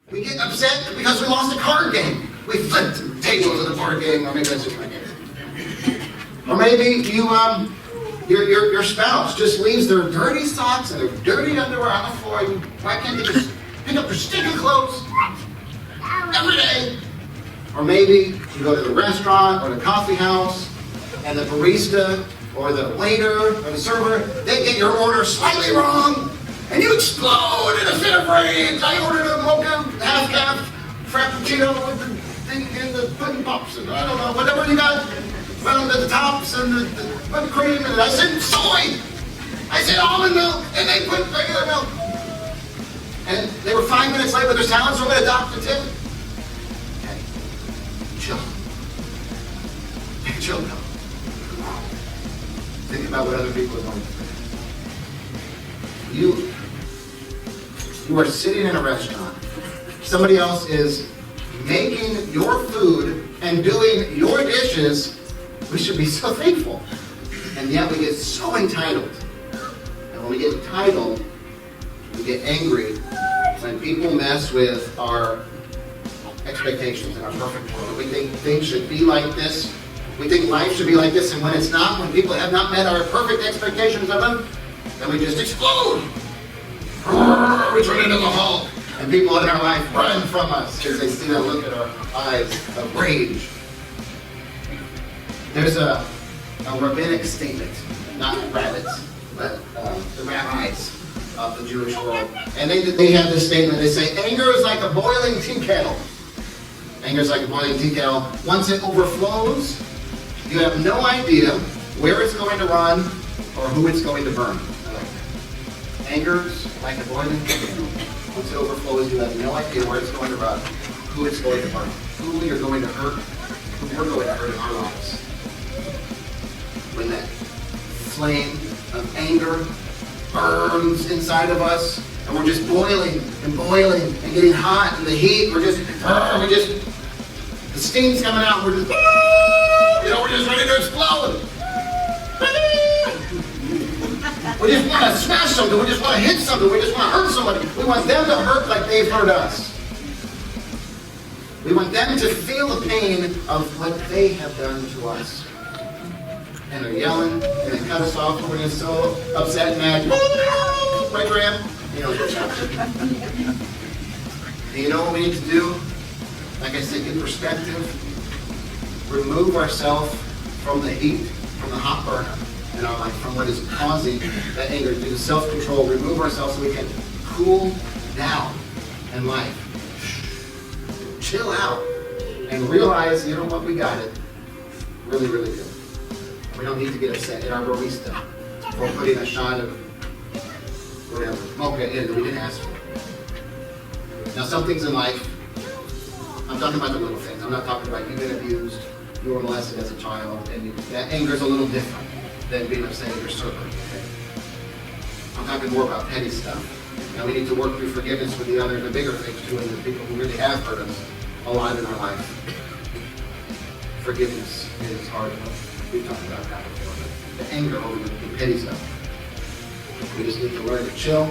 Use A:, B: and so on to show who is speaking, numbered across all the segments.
A: We get upset because we lost a card game. We flipped the tables at a card game, or maybe that's just my case. Or maybe your spouse just leaves their dirty socks and their dirty underwear on the floor. And why can't they just pick up their stinky clothes every day? Or maybe you go to the restaurant or the coffee house, and the barista or the waiter or the server, they get your order slightly wrong, and you explode in a fit of rage. I ordered a mocha half-calf frappuccino with the thing and the pudding pops and I don't know, whatever you got. Well, the tops and the whipped cream, and I said soy. I said almond milk, and they put regular milk. And they were 5 minutes late with their salad, so I'm going to dock the tip. Okay, chill. Chill now. Think about what other people are going through. You are sitting in a restaurant. Somebody else is making your food and doing your dishes. We should be so thankful. And yet we get so entitled. And when we get entitled, we get angry when people mess with our expectations and our perfect world. We think things should be like this. We think life should be like this. And when it's not, when people have not met our perfect expectations of them, then we just explode. We turn into the Hulk. And people in our life run from us because they see that look in our eyes of rage. There's a rabbinic statement, not rabbits, but the rabbis of the Jewish world. And they have this statement. They say, anger is like a boiling tea kettle. Anger is like a boiling tea kettle. Once it overflows, you have no idea where it's going to run or who it's going to burn. Anger is like a boiling tea kettle. Once it overflows, you have no idea where it's going to run, who it's going to burn, who you're going to hurt, who we're going to hurt in our lives. When that flame of anger burns inside of us, and we're just boiling and getting hot, and the heat, the steam's coming out, we're just ready to explode. We just want to smash something, we just want to hit something, we just want to hurt somebody. We want them to hurt like they've hurt us. We want them to feel the pain of what they have done to us. And they're yelling, and they cut us off, and we're just so upset and mad. Right, Graham? You know what's happening. And you know what we need to do? Like I said, get perspective. Remove ourselves from the heat, from the hot burner in our life, from what is causing that anger. Do self-control. Remove ourselves so we can cool down in life. Chill out and realize, you know what, we got it. Really, really good. We don't need to get upset at our barista for putting a shot of whatever, mocha in that we didn't ask for. Now, some things in life, I'm talking about the little things. I'm not talking about you've been abused, you were molested as a child, and that anger is a little different than being upset at your server. Okay? I'm talking more about petty stuff. Now, we need to work through forgiveness with the other, the bigger things too, and the people who really have hurt us a lot in our life. Forgiveness is hard enough. We've talked about that before. The anger over the petty stuff. We just need to learn to chill.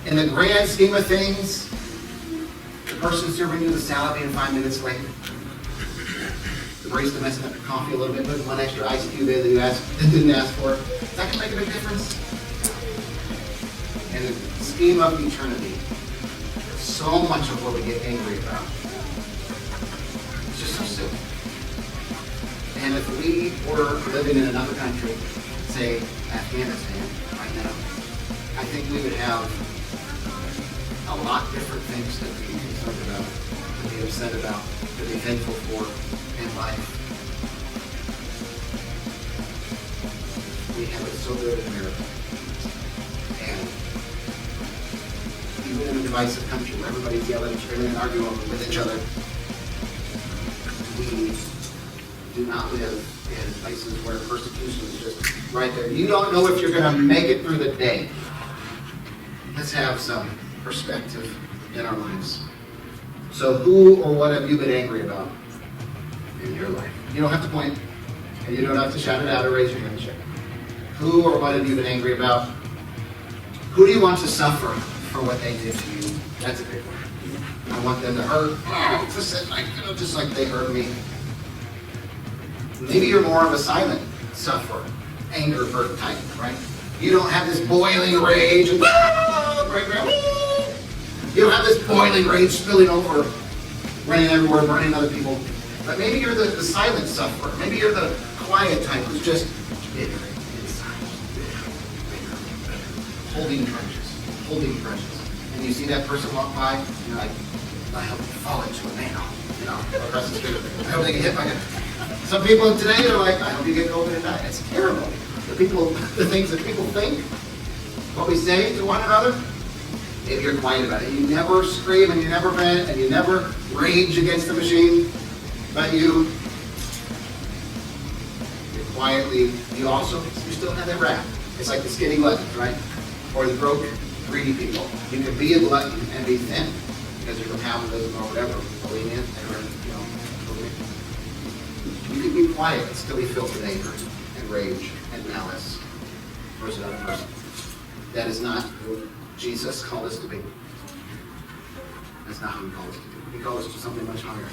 A: In the grand scheme of things, the person serving you the salad being 5 minutes late, the barista messing up your coffee a little bit, putting one extra ice cube in that you didn't ask for, is that going to make a big difference? In the scheme of eternity, so much of what we get angry about is just so silly. And if we were living in another country, say Afghanistan right now, I think we would have a lot different things to be concerned about, to be upset about, to be thankful for in life. We have it so good in America. And even in a divisive country where everybody's yelling, screaming, and arguing with each other, we do not live in places where persecution is just right there. You don't know if you're going to make it through the day. Let's have some perspective in our lives. So who or what have you been angry about in your life? You don't have to point, and you don't have to shout it out or raise your hand. Who or what have you been angry about? Who do you want to suffer for what they did to you? That's a big one. I want them to hurt, just like they hurt me. Maybe you're more of a silent sufferer, anger, hurt type, right? You don't have this boiling rage and you don't have this boiling rage spilling over, running everywhere, burning other people. But maybe you're the silent sufferer. Maybe you're the quiet type who's just bitter inside, holding grudges. And you see that person walk by, and you're like, I hope you fall into a manhole, across the street. I hope they get hit by it. Some people today are like, I hope you get COVID and die. It's terrible. The things that people think, what we say to one another, maybe you're quiet about it. You never scream and you never vent and you never rage against the machine, but you're quietly, you still have that wrath. It's like the skinny gluttons, right? Or the broke, greedy people. You can be a glutton and be thin because of your metabolism or whatever, bulimia, you can be quiet and still be filled with anger and rage and malice towards another person. That is not who Jesus called us to be. That's not who he called us to be. He called us to something much higher.